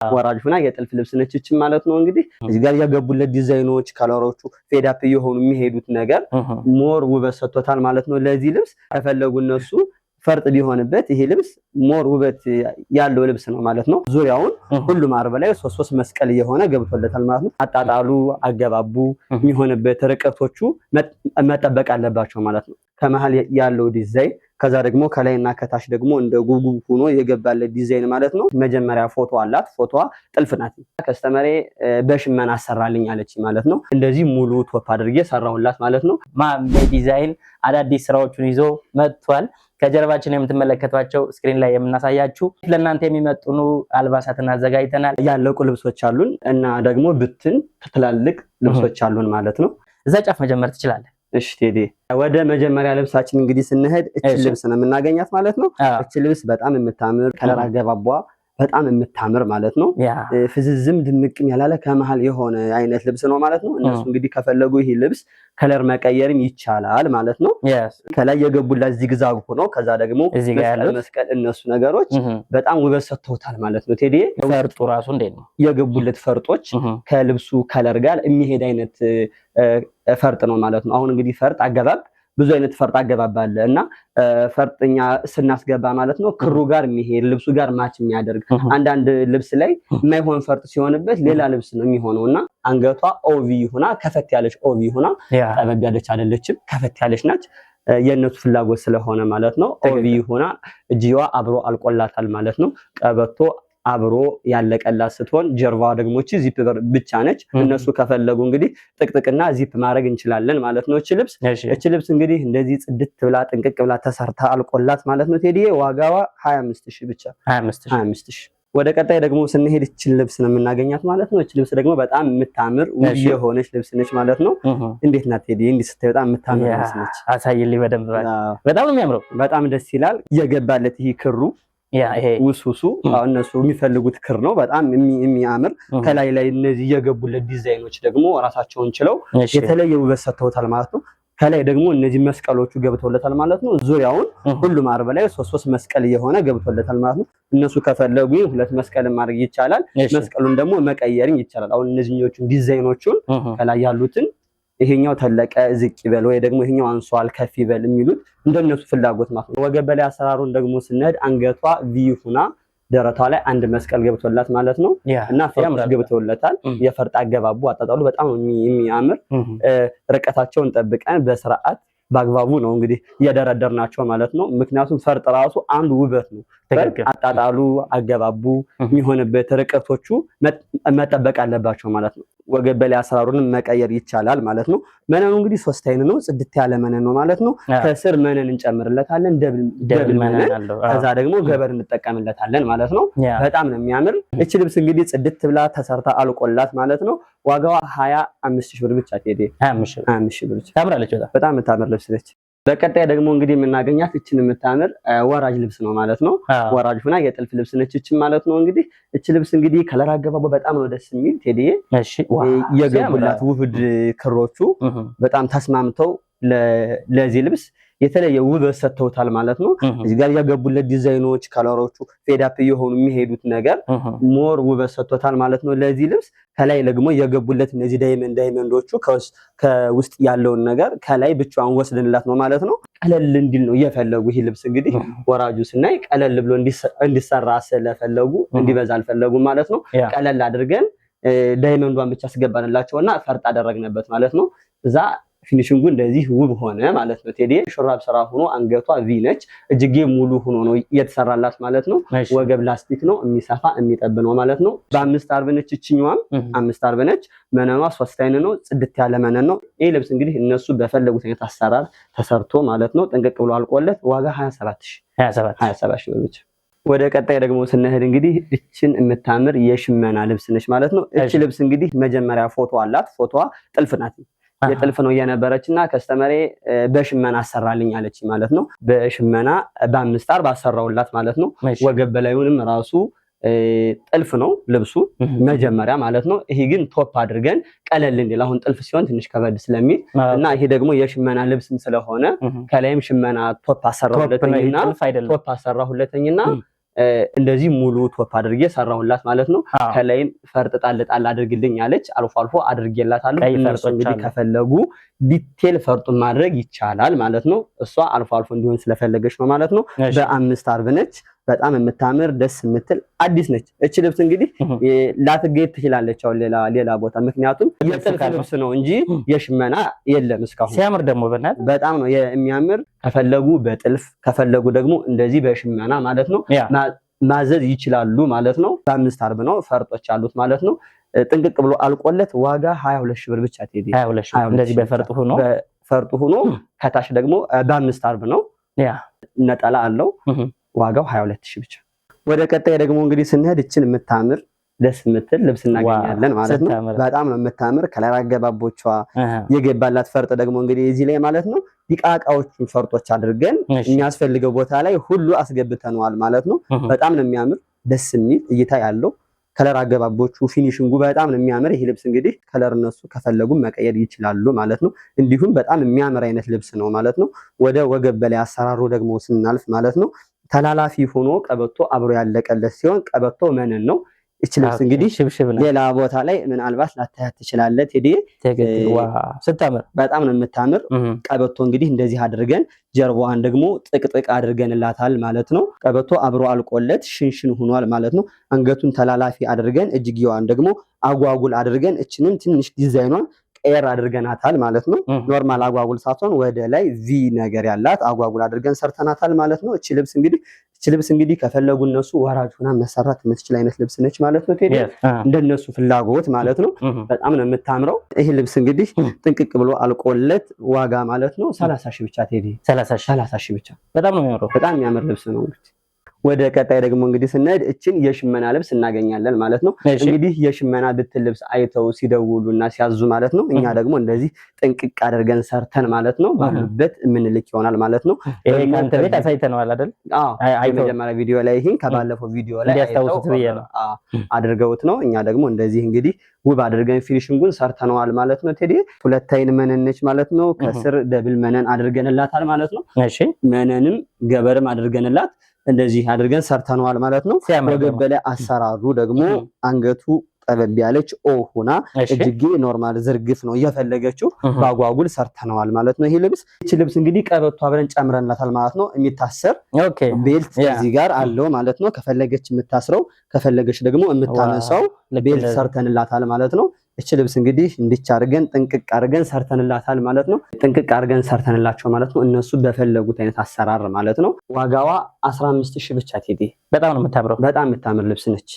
ወራጅ ሆና የጥልፍ ልብስ ነች እቺ ማለት ነው። እንግዲህ እዚህ ጋር ያገቡለት ዲዛይኖች ከለሮቹ ፌድ አፕ የሆኑ የሚሄዱት ነገር ሞር ውበት ሰጥቶታል ማለት ነው። ለዚህ ልብስ ከፈለጉ እነሱ ፈርጥ ቢሆንበት ይሄ ልብስ ሞር ውበት ያለው ልብስ ነው ማለት ነው። ዙሪያውን ሁሉም አርበ ላይ ሶስት መስቀል የሆነ ገብቶለታል ማለት ነው። አጣጣሉ አገባቡ የሚሆንበት ርቀቶቹ መጠበቅ አለባቸው ማለት ነው። ከመሃል ያለው ዲዛይን ከዛ ደግሞ ከላይና ከታች ደግሞ እንደ ጉጉብ ሆኖ የገባለት ዲዛይን ማለት ነው። መጀመሪያ ፎቶ አላት። ፎቶዋ ጥልፍ ናት። ከስተመሬ በሽመና አሰራልኝ አለች ማለት ነው። እንደዚህ ሙሉ ቶፕ አድርጌ ሰራሁላት ማለት ነው። ዲዛይን አዳዲስ ስራዎችን ይዞ መጥቷል። ከጀርባችን የምትመለከቷቸው ስክሪን ላይ የምናሳያችሁ ለእናንተ የሚመጥኑ አልባሳትን አዘጋጅተናል። ያለቁ ልብሶች አሉን እና ደግሞ ብትን ትላልቅ ልብሶች አሉን ማለት ነው። እዛ ጫፍ መጀመር ትችላለህ። እሺ ቴዲ፣ ወደ መጀመሪያ ልብሳችን እንግዲህ ስንሄድ እቺ ልብስ ነው የምናገኛት ማለት ነው። እቺ ልብስ በጣም የምታምር ከለር አገባቧ በጣም የምታምር ማለት ነው። ፍዝዝም ድምቅም ያላለ ከመሃል የሆነ አይነት ልብስ ነው ማለት ነው። እነሱ እንግዲህ ከፈለጉ ይሄ ልብስ ከለር መቀየርም ይቻላል ማለት ነው። ከላይ የገቡላት ዚግዛግ ሆኖ ከዛ ደግሞ መስቀል እነሱ ነገሮች በጣም ውበት ሰጥተውታል ማለት ነው። ቴዲ፣ ፈርጡ ራሱ እንዴት ነው የገቡለት ፈርጦች ከልብሱ ከለር ጋር የሚሄድ አይነት ፈርጥ ነው ማለት ነው። አሁን እንግዲህ ፈርጥ አገባብ ብዙ አይነት ፈርጥ አገባብ አለ እና ፈርጥኛ ስናስገባ ማለት ነው ክሩ ጋር የሚሄድ ልብሱ ጋር ማች የሚያደርግ አንዳንድ ልብስ ላይ የማይሆን ፈርጥ ሲሆንበት ሌላ ልብስ ነው የሚሆነውና አንገቷ ኦቪ ሆና ከፈት ያለች ኦቪ ሆና ጠበብ ያለች አይደለችም፣ ከፈት ያለች ናች። የነሱ ፍላጎት ስለሆነ ማለት ነው ኦቪ ሆና እጅዋ አብሮ አልቆላታል ማለት ነው። ቀበቶ አብሮ ያለቀላት ስትሆን ጀርባዋ ደግሞ እቺ ዚፕ ብቻ ነች። እነሱ ከፈለጉ እንግዲህ ጥቅጥቅና ዚፕ ማድረግ እንችላለን ማለት ነው። እቺ ልብስ እንግዲህ እንደዚህ ጽድት ብላ ጥንቅቅ ብላ ተሰርታ አልቆላት ማለት ነው። ቴዲ፣ ዋጋዋ 25000 ብቻ 25000። ወደ ቀጣይ ደግሞ ስንሄድ እቺ ልብስ ነው የምናገኛት ማለት ነው። እቺ ልብስ ደግሞ በጣም የምታምር ውብ የሆነች ልብስ ነች ማለት ነው። እንዴት ናት ቴዲ? እንዴ ስታይ በጣም የምታምር ልብስ ነች። አሳይልኝ በደንብ። በጣም ነው የሚያምረው። በጣም ደስ ይላል። የገባለት ይሄ ክሩ ይሄ ውስውሱ እነሱ የሚፈልጉት ክር ነው። በጣም የሚያምር ከላይ ላይ እነዚህ የገቡለት ዲዛይኖች ደግሞ ራሳቸውን ችለው የተለየ ውበት ሰጥተውታል ማለት ነው። ከላይ ደግሞ እነዚህ መስቀሎቹ ገብተውለታል ማለት ነው። ዙሪያውን ሁሉም አርበ ላይ ሶስት መስቀል የሆነ ገብቶለታል ማለት ነው። እነሱ ከፈለጉ ሁለት መስቀል ማድረግ ይቻላል። መስቀሉን ደግሞ መቀየርም ይቻላል። አሁን እነዚህኞቹን ዲዛይኖቹን ከላይ ያሉትን ይሄኛው ተለቀ ዝቅ ይበል ወይ ደግሞ ይሄኛው አንሷል ከፍ ይበል የሚሉት እንደነሱ ፍላጎት ማለት ነው። ወገብ ላይ አሰራሩን ደግሞ ስንሄድ አንገቷ ቪ ሁና ደረቷ ላይ አንድ መስቀል ገብቶላት ማለት ነው እና ፈርጥ ገብቶለታል። የፈርጥ አገባቡ አጣጣሉ በጣም የሚያምር ርቀታቸውን ጠብቀን በስርዓት በአግባቡ ነው እንግዲህ እየደረደርናቸው ማለት ነው። ምክንያቱም ፈርጥ ራሱ አንዱ ውበት ነው። አጣጣሉ አገባቡ የሚሆንበት ርቀቶቹ መጠበቅ አለባቸው ማለት ነው። ወገብ ላይ አሰራሩን መቀየር ይቻላል ማለት ነው። መነኑ እንግዲህ 3 አይነት ነው። ጽድት ያለ መነን ነው ማለት ነው። ከስር መነን እንጨምርለታለን፣ ደብል መነን፣ ከዛ ደግሞ ገበር እንጠቀምለታለን ማለት ነው። በጣም ነው የሚያምር። እቺ ልብስ እንግዲህ ጽድት ብላ ተሰርታ አልቆላት ማለት ነው። ዋጋዋ 25000 ብር ብቻ ቴዲ፣ 25000 ብር ብቻ። ታምራለች። በጣም የምታምር ልብስ ነች። በቀጣይ ደግሞ እንግዲህ የምናገኛት እቺን የምታምር ወራጅ ልብስ ነው ማለት ነው። ወራጅ ሆና የጥልፍ ልብስ ነች እቺ ማለት ነው። እንግዲህ እቺ ልብስ እንግዲህ ከለር አገባቡ በጣም ነው ደስ የሚል ቴዲ። የገቡላት ውህድ ክሮቹ በጣም ተስማምተው ለዚህ ልብስ የተለየ ውበት ሰጥተውታል ማለት ነው። እዚህ ጋር ያገቡለት ዲዛይኖች ከለሮቹ ፌድ አፕ የሆኑ የሚሄዱት ነገር ሞር ውበት ሰጥተውታል ማለት ነው ለዚህ ልብስ። ከላይ ደግሞ የገቡለት እነዚህ ዳይመንዶቹ ከውስጥ ያለውን ነገር ከላይ ብቻውን ወስደንላት ነው ማለት ነው። ቀለል እንዲል ነው የፈለጉ። ይሄ ልብስ እንግዲህ ወራጁ ስናይ ቀለል ብሎ እንዲሰራ ስለፈለጉ እንዲበዛ አልፈለጉም ማለት ነው። ቀለል አድርገን ዳይመንዷን ብቻ አስገባንላቸውና ፈርጥ አደረግንበት ማለት ነው። እዛ ፊኒሺንጉ እንደዚህ ውብ ሆነ ማለት ነው ቴዲ። ሹራብ ስራ ሆኖ አንገቷ ቪ ነች። እጅጌ ሙሉ ሆኖ ነው የተሰራላት ማለት ነው። ወገብ ላስቲክ ነው፣ የሚሰፋ የሚጠብ ነው ማለት ነው። በ5 አርብ ነች። እቺኛዋም 5 አርብ ነች። መነኗ 3 አይነት ነው። ጽድት ያለ መነን ነው። ይሄ ልብስ እንግዲህ እነሱ በፈለጉት አይነት አሰራር ተሰርቶ ማለት ነው ጥንቅቅ ብሎ አልቆለት ዋጋ 27000 ብር ብቻ። ወደ ቀጣይ ደግሞ ስንሄድ እንግዲህ እቺን የምታምር የሽመና ልብስ ነች ማለት ነው። እቺ ልብስ እንግዲህ መጀመሪያ ፎቶ አላት። ፎቶዋ ጥልፍ ናት። የጥልፍ ነው የነበረችና ከስተመሬ በሽመና አሰራልኝ አለች ማለት ነው። በሽመና በ5 አርብ አሰራውላት ማለት ነው። ወገብ በላዩንም ራሱ ጥልፍ ነው ልብሱ መጀመሪያ ማለት ነው። ይሄ ግን ቶፕ አድርገን ቀለል እንዲል አሁን ጥልፍ ሲሆን ትንሽ ከበድ ስለሚል እና ይሄ ደግሞ የሽመና ልብስም ስለሆነ ከላይም ሽመና ቶፕ አሰራሁለተኝና እንደዚህ ሙሉ ቶፕ አድርጌ ሰራሁላት ማለት ነው። ከላይም ፈርጥ ጣል አድርግልኝ ያለች አልፎ አልፎ አድርጌላታለሁ። እነሱ እንግዲህ ከፈለጉ ዲቴል ፈርጡን ማድረግ ይቻላል ማለት ነው። እሷ አልፎ አልፎ እንዲሆን ስለፈለገች ነው ማለት ነው። በ5 አርብ ነች። በጣም የምታምር ደስ የምትል አዲስ ነች። እቺ ልብስ እንግዲህ ላትገኝ ትችላለች አሁን ሌላ ቦታ፣ ምክንያቱም የጥልፍ ልብስ ነው እንጂ የሽመና የለም እስካሁን። ሲያምር ደግሞ በጣም ነው የሚያምር። ከፈለጉ በጥልፍ ከፈለጉ ደግሞ እንደዚህ በሽመና ማለት ነው ማዘዝ ይችላሉ ማለት ነው። በ5 አርብ ነው ፈርጦች አሉት ማለት ነው። ጥንቅቅ ብሎ አልቆለት ዋጋ 22 ሺህ ብር ብቻ ቴዲ። 22 ሺህ እንደዚህ በፈርጡ ሆኖ ከታች ደግሞ በ5 አርብ ነው ነጠላ አለው። ዋጋው 22 ሺህ ብቻ። ወደ ቀጣይ ደግሞ እንግዲህ ስንሄድ እችን የምታምር ደስ የምትል ልብስ እናገኛለን ማለት ነው። በጣም ነው የምታምር። ከለር አገባቦቿ የገባላት ፈርጥ ደግሞ እንግዲህ እዚህ ላይ ማለት ነው ዲቃቃዎቹን ፈርጦች አድርገን የሚያስፈልገው ቦታ ላይ ሁሉ አስገብተነዋል ማለት ነው። በጣም ነው የሚያምር ደስ የሚል እይታ ያለው ከለር አገባቦቹ ፊኒሽንጉ በጣም ነው የሚያምር። ይሄ ልብስ እንግዲህ ከለር እነሱ ከፈለጉ መቀየር ይችላሉ ማለት ነው። እንዲሁም በጣም የሚያምር አይነት ልብስ ነው ማለት ነው። ወደ ወገብ በላይ አሰራሩ ደግሞ ስናልፍ ማለት ነው ተላላፊ ሆኖ ቀበቶ አብሮ ያለቀለት ሲሆን ቀበቶ መነን ነው። እቺ ልብስ እንግዲህ ሌላ ቦታ ላይ ምናልባት ላታያት ትችላለህ ቴዲ። ስታምር በጣም ነው የምታምር። ቀበቶ እንግዲህ እንደዚህ አድርገን ጀርባዋን ደግሞ ጥቅጥቅ አድርገንላታል ማለት ነው። ቀበቶ አብሮ አልቆለት ሽንሽን ሆኗል ማለት ነው። አንገቱን ተላላፊ አድርገን እጅጌዋን ደግሞ አጓጉል አድርገን እችንም ትንሽ ዲዛይኗን ቀየር አድርገናታል ማለት ነው። ኖርማል አጓጉል ሳትሆን ወደ ላይ ቪ ነገር ያላት አጓጉል አድርገን ሰርተናታል ማለት ነው። እቺ ልብስ እንግዲህ ከፈለጉ እነሱ ወራጅ ሆና መሰራት የምትችል አይነት ልብስ ነች ማለት ነው ቴዲ። እንደነሱ ፍላጎት ማለት ነው። በጣም ነው የምታምረው። ይሄ ልብስ እንግዲህ ጥንቅቅ ብሎ አልቆለት ዋጋ ማለት ነው 30 ሺህ ብቻ ቴዲ። 30 ሺህ ብቻ። በጣም ነው የሚያምረው። በጣም የሚያምር ልብስ ነው እንግዲህ። ወደ ቀጣይ ደግሞ እንግዲህ ስንሄድ እችን የሽመና ልብስ እናገኛለን ማለት ነው። እንግዲህ የሽመና ብትል ልብስ አይተው ሲደውሉና ሲያዙ ማለት ነው እኛ ደግሞ እንደዚህ ጥንቅቅ አድርገን ሰርተን ማለት ነው ባሉበት የምንልክ ይሆናል ማለት ነው። ይሄ ካንተ ቤት አሳይተነዋል አይደል? የመጀመሪያ ቪዲዮ ላይ ይሄን ከባለፈው ቪዲዮ ላይ አድርገውት ነው። እኛ ደግሞ እንደዚህ እንግዲህ ውብ አድርገን ፊኒሽንጉን ሰርተነዋል ማለት ነው ቴዲ። 2 አይን መነን ነች ማለት ነው። ከስር ደብል መነን አድርገንላታል ማለት ነው። መነንም ገበርም አድርገንላት እንደዚህ አድርገን ሰርተነዋል ማለት ነው። ወገብ በላይ አሰራሩ ደግሞ አንገቱ ጠበብ ያለች ሆና እጅጌ ኖርማል ዝርግፍ ነው እየፈለገችው ባጓጉል ሰርተነዋል ማለት ነው። ይሄ ልብስ እንግዲህ ቀበቶ አብረን ጨምረንላታል ማለት ነው። የሚታሰር ቤልት እዚህ ጋር አለው ማለት ነው። ከፈለገች የምታስረው ከፈለገች ደግሞ የምታነሳው ቤልት ሰርተንላታል ማለት ነው። እቺ ልብስ እንግዲህ እንድቻ አድርገን ጥንቅቅ አድርገን ሰርተንላታል ማለት ነው። ጥንቅቅ አድርገን ሰርተንላቸው ማለት ነው እነሱ በፈለጉት አይነት አሰራር ማለት ነው። ዋጋዋ 15 ሺህ ብቻ ቴዲ። በጣም ነው የምታምረው። በጣም የምታምር ልብስ ነች።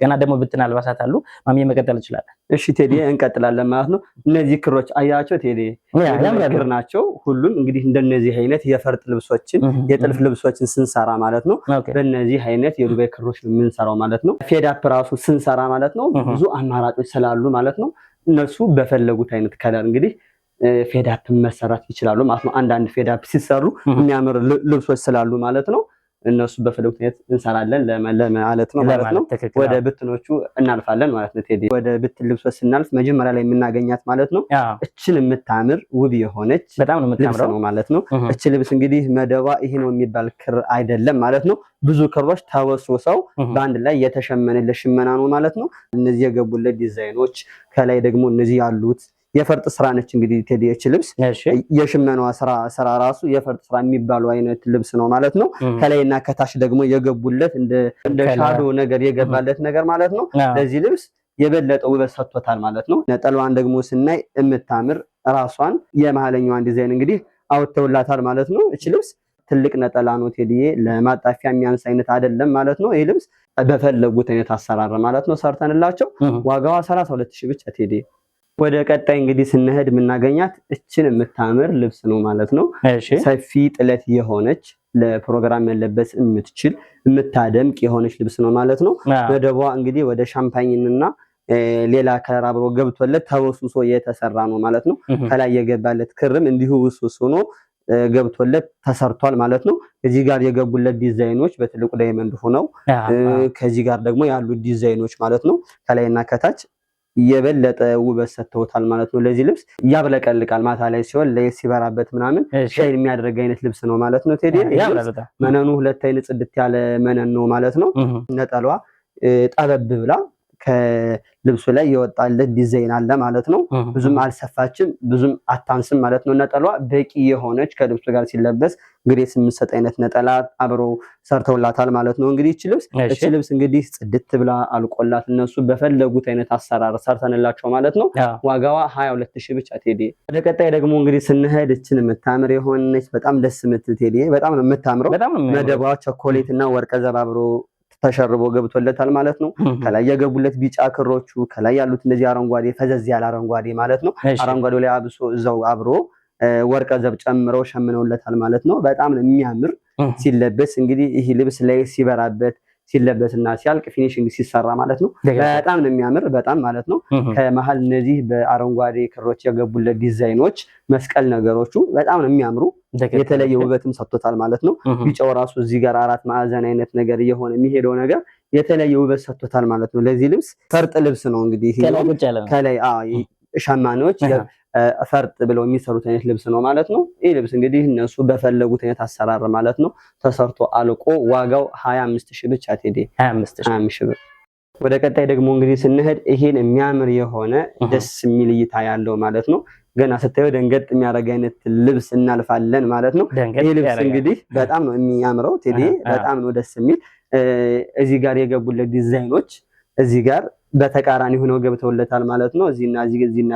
ገና ደግሞ ብትን አልባሳት አሉ። ማሚ መቀጠል ይችላል። እሺ ቴዲ እንቀጥላለን ማለት ነው። እነዚህ ክሮች አያቸው ቴዲ ክር ናቸው። ሁሉም እንግዲህ እንደነዚህ አይነት የፈርጥ ልብሶችን የጥልፍ ልብሶችን ስንሰራ ማለት ነው በእነዚህ አይነት የዱባይ ክሮች የምንሰራው ማለት ነው። ፌዳፕ ራሱ ስንሰራ ማለት ነው ብዙ አማራጮች ስላሉ ማለት ነው እነሱ በፈለጉት አይነት ከለር እንግዲህ ፌዳፕ መሰራት ይችላሉ ማለት ነው። አንዳንድ ፌዳፕ ሲሰሩ የሚያምር ልብሶች ስላሉ ማለት ነው እነሱ በፈለጉት አይነት እንሰራለን ለማለት ነው ማለት ነው። ወደ ብትኖቹ እናልፋለን ማለት ነው ቴዲ። ወደ ብትን ልብሶች ስናልፍ መጀመሪያ ላይ የምናገኛት ማለት ነው እችን የምታምር ውብ የሆነች በጣም ነው የምታምረው ማለት ነው። እች ልብስ እንግዲህ መደቧ ይሄ ነው የሚባል ክር አይደለም ማለት ነው። ብዙ ክሮች ተወስውሰው በአንድ ላይ የተሸመነለት ሽመና ነው ማለት ነው። እነዚህ የገቡለት ዲዛይኖች ከላይ ደግሞ እነዚህ ያሉት የፈርጥ ስራ ነች እንግዲህ ቴዲ። እች ልብስ የሽመናዋ ስራ ራሱ የፈርጥ ስራ የሚባለው አይነት ልብስ ነው ማለት ነው። ከላይና ከታች ደግሞ የገቡለት እንደ ሻዶ ነገር የገባለት ነገር ማለት ነው። ለዚህ ልብስ የበለጠ ውበት ሰጥቶታል ማለት ነው። ነጠላዋን ደግሞ ስናይ የምታምር ራሷን የመሀለኛዋን ዲዛይን እንግዲህ አውጥተውላታል ማለት ነው። እች ልብስ ትልቅ ነጠላ ነው ቴዲዬ። ለማጣፊያ የሚያንስ አይነት አይደለም ማለት ነው። ይህ ልብስ በፈለጉት አይነት አሰራር ማለት ነው ሰርተንላቸው ዋጋዋ 32 ሺህ ብቻ ቴዲ። ወደ ቀጣይ እንግዲህ ስንሄድ የምናገኛት እችን የምታምር ልብስ ነው ማለት ነው። ሰፊ ጥለት የሆነች ለፕሮግራም መለበስ የምትችል የምታደምቅ የሆነች ልብስ ነው ማለት ነው። መደቧ እንግዲህ ወደ ሻምፓኝንና ሌላ ከለር አብሮ ገብቶለት ተወስውሶ የተሰራ ነው ማለት ነው። ከላይ የገባለት ክርም እንዲሁ ውስውስ ሆኖ ገብቶለት ተሰርቷል ማለት ነው። እዚህ ጋር የገቡለት ዲዛይኖች በትልቁ ዳይመንድ ሆነው ከዚህ ጋር ደግሞ ያሉ ዲዛይኖች ማለት ነው ከላይና ከታች የበለጠ ውበት ሰጥተውታል ማለት ነው። ለዚህ ልብስ ያብለቀልቃል ማታ ላይ ሲሆን ለየት ሲበራበት ምናምን ሻይን የሚያደርግ አይነት ልብስ ነው ማለት ነው። ቴዲ መነኑ ሁለት አይነት ጽድት ያለ መነን ነው ማለት ነው። ነጠሏ ጠበብ ብላ ከልብሱ ላይ የወጣለት ዲዛይን አለ ማለት ነው። ብዙም አልሰፋችም ብዙም አታንስም ማለት ነው። ነጠሏ በቂ የሆነች ከልብሱ ጋር ሲለበስ እንግዲህ የምትሰጥ አይነት ነጠላ አብሮ ሰርተውላታል ማለት ነው። እንግዲህ እቺ ልብስ እንግዲህ ጽድት ብላ አልቆላት እነሱ በፈለጉት አይነት አሰራር ሰርተንላቸው ማለት ነው። ዋጋዋ 22000 ብቻ ቴዲ። ወደ ቀጣይ ደግሞ እንግዲህ ስንሄድ እችን የምታምር የሆነች በጣም ደስ የምትል ቴዲ በጣም ነው የምታምረው። መደቧ ቸኮሌት እና ወርቀ ዘብ አብሮ ተሸርቦ ገብቶለታል ማለት ነው። ከላይ የገቡለት ቢጫ ክሮቹ ከላይ ያሉት እንደዚህ አረንጓዴ ፈዘዝ ያለ አረንጓዴ ማለት ነው። አረንጓዴው ላይ አብሶ እዛው አብሮ ወርቀ ዘብ ጨምረው ሸምነውለታል ማለት ነው። በጣም ነው የሚያምር ሲለበስ እንግዲህ ይሄ ልብስ ላይ ሲበራበት ሲለበስና ሲያልቅ ፊኒሺንግ ሲሰራ ማለት ነው በጣም ነው የሚያምር በጣም ማለት ነው። ከመሃል እነዚህ በአረንጓዴ ክሮች የገቡለት ዲዛይኖች መስቀል ነገሮቹ በጣም ነው የሚያምሩ የተለየ ውበትም ሰጥቶታል ማለት ነው። ቢጫው ራሱ እዚህ ጋር አራት ማዕዘን አይነት ነገር እየሆነ የሚሄደው ነገር የተለየ ውበት ሰጥቶታል ማለት ነው። ለዚህ ልብስ ፈርጥ ልብስ ነው እንግዲህ ከላይ ሸማኔዎች ፈርጥ ብለው የሚሰሩት አይነት ልብስ ነው ማለት ነው። ይህ ልብስ እንግዲህ እነሱ በፈለጉት አይነት አሰራር ማለት ነው ተሰርቶ አልቆ ዋጋው 25000 ብቻ ቴዲ 25000 ብር። ወደ ቀጣይ ደግሞ እንግዲህ ስንሄድ ይሄን የሚያምር የሆነ ደስ የሚል እይታ ያለው ማለት ነው ገና ስታዩ ደንገጥ የሚያደርግ አይነት ልብስ እናልፋለን ማለት ነው። ይሄ ልብስ እንግዲህ በጣም ነው የሚያምረው ቴዲ በጣም ነው ደስ የሚል እዚህ ጋር የገቡለት ዲዛይኖች እዚህ ጋር በተቃራኒ ሆነው ገብተውለታል ማለት ነው። እዚህና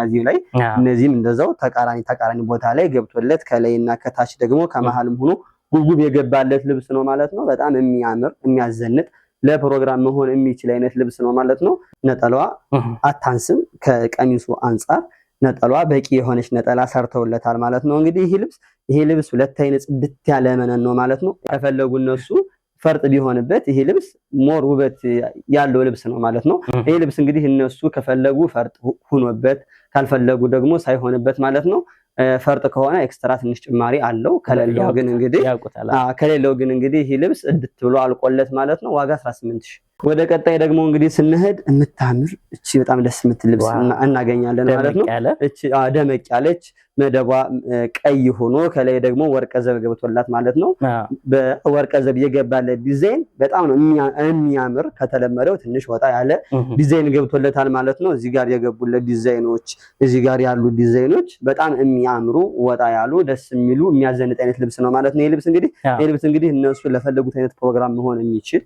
እዚህ ላይ እነዚህም እንደዛው ተቃራኒ ቦታ ላይ ገብቶለት ከላይና ከታች ደግሞ ከመሃልም ሆኖ ጉብጉብ የገባለት ልብስ ነው ማለት ነው። በጣም የሚያምር የሚያዘንጥ ለፕሮግራም መሆን የሚችል አይነት ልብስ ነው ማለት ነው። ነጠላዋ አታንስም ከቀሚሱ አንፃር ነጠሏ በቂ የሆነች ነጠላ ሰርተውለታል ማለት ነው። እንግዲህ ይሄ ልብስ ሁለት አይነት ጽድት ያለ መነን ነው ማለት ነው። ከፈለጉ እነሱ ፈርጥ ቢሆንበት ይሄ ልብስ ሞር ውበት ያለው ልብስ ነው ማለት ነው። ይሄ ልብስ እንግዲህ እነሱ ከፈለጉ ፈርጥ ሆኖበት ካልፈለጉ ደግሞ ሳይሆንበት ማለት ነው። ፈርጥ ከሆነ ኤክስትራ ትንሽ ጭማሪ አለው ከሌለው ግን እንግዲህ ይሄ ልብስ እድት ብሎ አልቆለት ማለት ነው። ዋጋ 18000። ወደ ቀጣይ ደግሞ እንግዲህ ስንሄድ የምታምር እቺ በጣም ደስ የምትል ልብስ እናገኛለን ማለት ነው። እቺ ደመቅ ያለች መደቧ ቀይ ሆኖ ከላይ ደግሞ ወርቀ ዘብ ገብቶላት ማለት ነው። በወርቀ ዘብ የገባለት ዲዛይን በጣም ነው የሚያምር ከተለመደው ትንሽ ወጣ ያለ ዲዛይን ገብቶለታል ማለት ነው። እዚህ ጋር የገቡለት ዲዛይኖች እዚህ ጋር ያሉ ዲዛይኖች በጣም የሚያምሩ ወጣ ያሉ ደስ የሚሉ የሚያዘንጥ አይነት ልብስ ነው ማለት ነው። ይሄ ልብስ እንግዲህ እነሱ ለፈለጉት አይነት ፕሮግራም መሆን የሚችል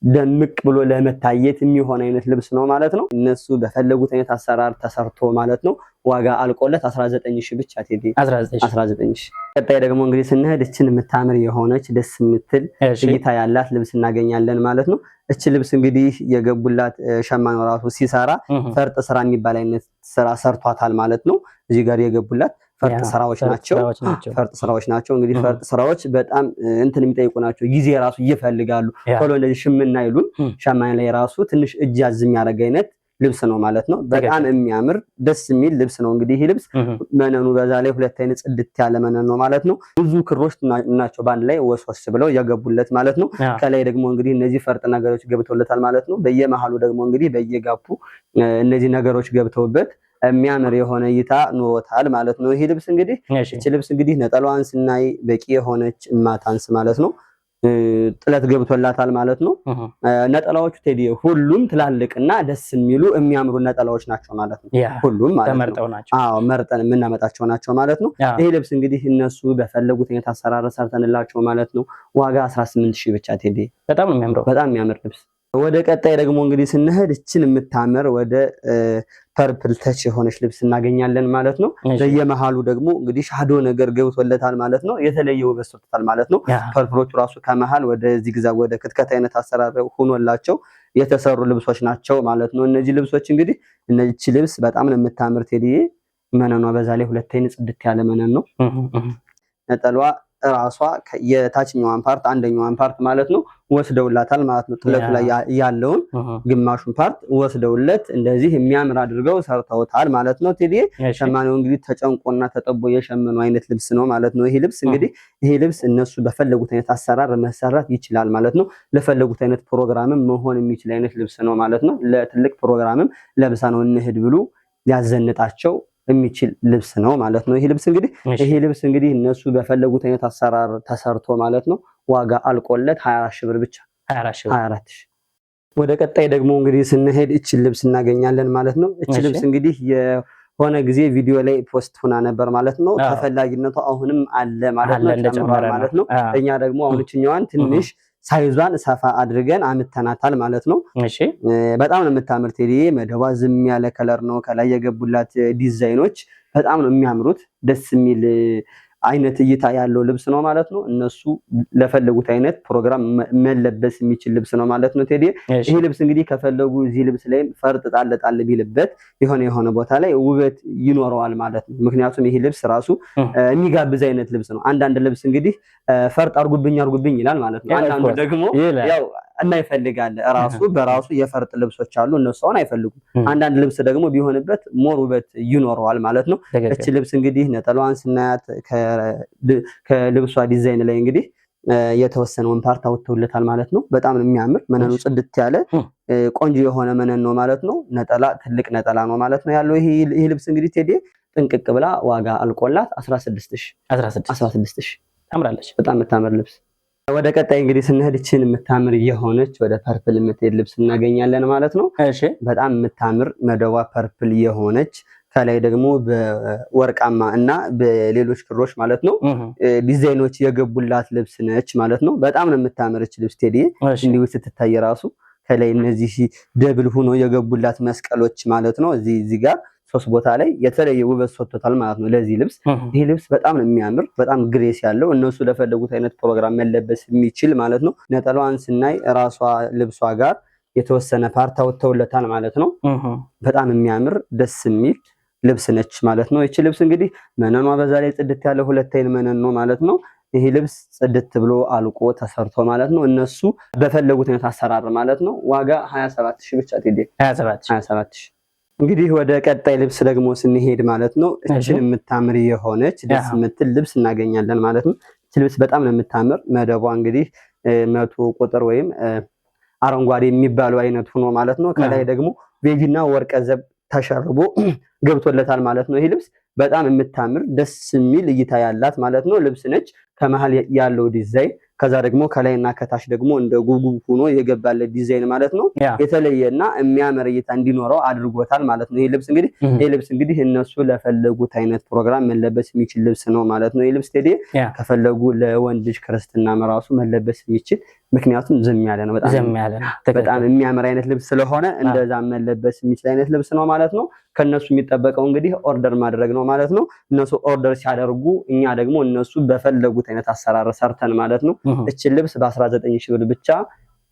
ደምቅ ብሎ ለመታየት የሚሆን አይነት ልብስ ነው ማለት ነው። እነሱ በፈለጉት አይነት አሰራር ተሰርቶ ማለት ነው ዋጋ አልቆለት 19000 ብቻ ቴዲ 19000። ቀጣይ ደግሞ እንግዲህ ስንሄድ እችን የምታምር የሆነች ደስ የምትል እይታ ያላት ልብስ እናገኛለን ማለት ነው። እች ልብስ እንግዲህ የገቡላት ሸማኔው ራሱ ሲሰራ ፈርጥ ስራ የሚባል አይነት ስራ ሰርቷታል ማለት ነው። እዚህ ጋር የገቡላት ፈርጥ ስራዎች ናቸው። እንግዲህ ፈርጥ ስራዎች በጣም እንትን የሚጠይቁ ናቸው። ጊዜ ራሱ ይፈልጋሉ። ቶሎ እንደዚህ ሽምና ይሉን ሸማኔ ላይ ራሱ ትንሽ እጅ ያዝ የሚያደርግ አይነት ልብስ ነው ማለት ነው። በጣም የሚያምር ደስ የሚል ልብስ ነው። እንግዲህ ይህ ልብስ መነኑ በዛ ላይ ሁለት አይነት ጽድት ያለ መነን ነው ማለት ነው። ብዙ ክሮች ናቸው በአንድ ላይ ወስወስ ብለው ያገቡለት ማለት ነው። ከላይ ደግሞ እንግዲህ እነዚህ ፈርጥ ነገሮች ገብተውለታል ማለት ነው። በየመሃሉ ደግሞ እንግዲህ በየጋፑ እነዚህ ነገሮች ገብተውበት የሚያምር የሆነ እይታ ኑሮታል ማለት ነው። ይሄ ልብስ እንግዲህ እቺ ልብስ እንግዲህ ነጠላዋን ስናይ በቂ የሆነች ማታንስ ማለት ነው ጥለት ገብቶላታል ማለት ነው። ነጠላዎቹ ቴዲ ሁሉም ትላልቅና ደስ የሚሉ የሚያምሩ ነጠላዎች ናቸው ማለት ነው። ሁሉም ማለት ነው መርጠን የምናመጣቸው ናቸው ማለት ነው። ይሄ ልብስ እንግዲህ እነሱ በፈለጉት አይነት አሰራር ሰርተንላቸው ማለት ነው ዋጋ 18000 ብቻ ቴዲ። በጣም ነው የሚያምረው በጣም የሚያምር ልብስ። ወደ ቀጣይ ደግሞ እንግዲህ ስንሄድ እችን የምታምር ወደ ፐርፕል ተች የሆነች ልብስ እናገኛለን ማለት ነው። በየመሃሉ ደግሞ እንግዲህ ሻዶ ነገር ገብቶለታል ማለት ነው። የተለየ ውበት ሰጥቷል ማለት ነው። ፐርፕሎቹ ራሱ ከመሃል ወደ ዚግዛግ ወደ ክትከት አይነት አሰራር ሆኖላቸው የተሰሩ ልብሶች ናቸው ማለት ነው። እነዚህ ልብሶች እንግዲህ እነዚህ ልብስ በጣም ነው የምታምር ቴዲዬ። መነኗ በዛ ላይ ሁለት አይነት ጽድት ያለ መነን ነው። ነጠሏ ራሷ የታችኛዋን ፓርት አንደኛዋን ፓርት ማለት ነው ወስደውላታል ማለት ነው። ጥለቱ ላይ ያለውን ግማሹን ፓርት ወስደውለት እንደዚህ የሚያምር አድርገው ሰርተውታል ማለት ነው። ቴዲ ሸማኔው እንግዲህ ተጨንቆና ተጠቦ የሸመኑ አይነት ልብስ ነው ማለት ነው። ይሄ ልብስ እነሱ በፈለጉት አይነት አሰራር መሰራት ይችላል ማለት ነው። ለፈለጉት አይነት ፕሮግራምም መሆን የሚችል አይነት ልብስ ነው ማለት ነው። ለትልቅ ፕሮግራምም ለብሳ ነው እንሂድ ብሉ ያዘንጣቸው የሚችል ልብስ ነው ማለት ነው። ይሄ ልብስ እንግዲህ እነሱ በፈለጉት አይነት አሰራር ተሰርቶ ማለት ነው ዋጋ አልቆለት 24 ሺህ ብር ብቻ 24 ሺህ። ወደ ቀጣይ ደግሞ እንግዲህ ስንሄድ እቺ ልብስ እናገኛለን ማለት ነው። እቺ ልብስ እንግዲህ የሆነ ጊዜ ቪዲዮ ላይ ፖስት ሆና ነበር ማለት ነው። ተፈላጊነቷ አሁንም አለ ማለት ነው፣ ጨምሯል ማለት ነው። እኛ ደግሞ አሁን እቺኛዋን ትንሽ ሳይዟን ሰፋ አድርገን አምተናታል ማለት ነው። በጣም ነው የምታምር ቴዲ። መደቧ ዝም ያለ ከለር ነው። ከላይ የገቡላት ዲዛይኖች በጣም ነው የሚያምሩት። ደስ የሚል አይነት እይታ ያለው ልብስ ነው ማለት ነው። እነሱ ለፈለጉት አይነት ፕሮግራም መለበስ የሚችል ልብስ ነው ማለት ነው ቴዲ። ይሄ ልብስ እንግዲህ ከፈለጉ እዚህ ልብስ ላይ ፈርጥ ጣል ቢልበት የሆነ ቦታ ላይ ውበት ይኖረዋል ማለት ነው። ምክንያቱም ይሄ ልብስ ራሱ የሚጋብዝ አይነት ልብስ ነው። አንዳንድ ልብስ እንግዲህ ፈርጥ አርጉብኝ ይላል ማለት ነው። አንዳንዱ ደግሞ ያው እና ይፈልጋል ራሱ በራሱ የፈርጥ ልብሶች አሉ፣ እነሱ አሁን አይፈልጉም። አንዳንድ ልብስ ደግሞ ቢሆንበት ሞር ውበት ይኖረዋል ማለት ነው። እቺ ልብስ እንግዲህ ነጠላዋን ስናያት ከልብሷ ዲዛይን ላይ እንግዲህ የተወሰነውን ፓርት አውጥተውለታል ማለት ነው። በጣም ነው የሚያምር መነኑ ጽድት ያለ ቆንጆ የሆነ መነን ነው ማለት ነው። ነጠላ ትልቅ ነጠላ ነው ማለት ነው ያለው። ይሄ ልብስ እንግዲህ ቴዲ ጥንቅቅ ብላ ዋጋ አልቆላት 16000 ታምራለች። በጣም የምታምር ልብስ። ወደ ቀጣይ እንግዲህ ስንሄድ እቺን የምታምር የሆነች ወደ ፐርፕል የምትሄድ ልብስ እናገኛለን ማለት ነው። በጣም የምታምር መደቧ ፐርፕል የሆነች ከላይ ደግሞ በወርቃማ እና በሌሎች ክሮች ማለት ነው ዲዛይኖች የገቡላት ልብስ ነች ማለት ነው። በጣም ነው የምታምርች ልብስ ቴዲ። እንዲሁ ስትታይ ራሱ ከላይ እነዚህ ደብል ሆኖ የገቡላት መስቀሎች ማለት ነው እዚህ ጋር 3 ቦታ ላይ የተለየ ውበት ሰጥቶታል ማለት ነው ለዚህ ልብስ። ይሄ ልብስ በጣም ነው የሚያምር፣ በጣም ግሬስ ያለው እነሱ ለፈለጉት አይነት ፕሮግራም መለበስ የሚችል ማለት ነው። ነጠላዋን ስናይ ራሷ ልብሷ ጋር የተወሰነ ፓርት አውጥተውለታል ማለት ነው። በጣም የሚያምር ደስ የሚል ልብስ ነች ማለት ነው። እቺ ልብስ እንግዲህ መነኗ በዛ ላይ ጽድት ያለ 2 አይን መነን ነው ማለት ነው። ይሄ ልብስ ጽድት ብሎ አልቆ ተሰርቶ ማለት ነው እነሱ በፈለጉት አይነት አሰራር ማለት ነው። ዋጋ 27000 ብቻ ቴዲ 27000። እንግዲህ ወደ ቀጣይ ልብስ ደግሞ ስንሄድ ማለት ነው እቺን የምታምር የሆነች ደስ የምትል ልብስ እናገኛለን ማለት ነው። እቺ ልብስ በጣም ነው የምታምር። መደቧ እንግዲህ 100 ቁጥር ወይም አረንጓዴ የሚባለው አይነት ሆኖ ማለት ነው። ከላይ ደግሞ ቤጂና ወርቀ ዘብ ተሸርቦ ገብቶለታል ማለት ነው። ይሄ ልብስ በጣም የምታምር ደስ የሚል እይታ ያላት ማለት ነው ልብስ ነች። ከመሃል ያለው ዲዛይን ከዛ ደግሞ ከላይና ከታች ደግሞ እንደ ጉጉብ ሆኖ የገባለት ዲዛይን ማለት ነው የተለየና የሚያምር እይታ እንዲኖረው አድርጎታል ማለት ነው። ይሄ ልብስ እንግዲህ እነሱ ለፈለጉት አይነት ፕሮግራም መለበስ የሚችል ልብስ ነው ማለት ነው። ይሄ ልብስ ቴዲ ከፈለጉ ለወንድ ልጅ ክርስትና መራሱ መለበስ የሚችል ምክንያቱም ዝም ያለ ነው፣ በጣም የሚያምር አይነት ልብስ ስለሆነ እንደዛ መለበስ የሚችል አይነት ልብስ ነው ማለት ነው። ከነሱ የሚጠበቀው እንግዲህ ኦርደር ማድረግ ነው ማለት ነው። እነሱ ኦርደር ሲያደርጉ እኛ ደግሞ እነሱ በፈለጉት አይነት አሰራር ሰርተን ማለት ነው እቺን ልብስ በ19000 ብር ብቻ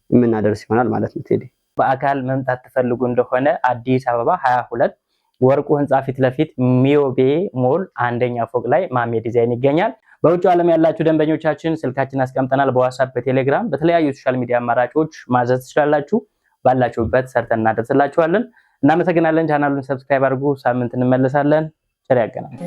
የምናደርስ ይሆናል ማለት ነው ቴዲ። በአካል መምጣት ትፈልጉ እንደሆነ አዲስ አበባ 22 ወርቁ ህንጻ ፊት ለፊት ሚዮቤ ሞል አንደኛ ፎቅ ላይ ማሜ ዲዛይን ይገኛል። በውጭ ዓለም ያላችሁ ደንበኞቻችን ስልካችን አስቀምጠናል። በዋትስአፕ፣ በቴሌግራም፣ በተለያዩ ሶሻል ሚዲያ አማራጮች ማዘዝ ትችላላችሁ። ባላችሁበት ሰርተን እናደርስላችኋለን። እናመሰግናለን። ቻናሉን ሰብስክራይብ አድርጉ። ሳምንት እንመለሳለን። ቸር ያገናኘን።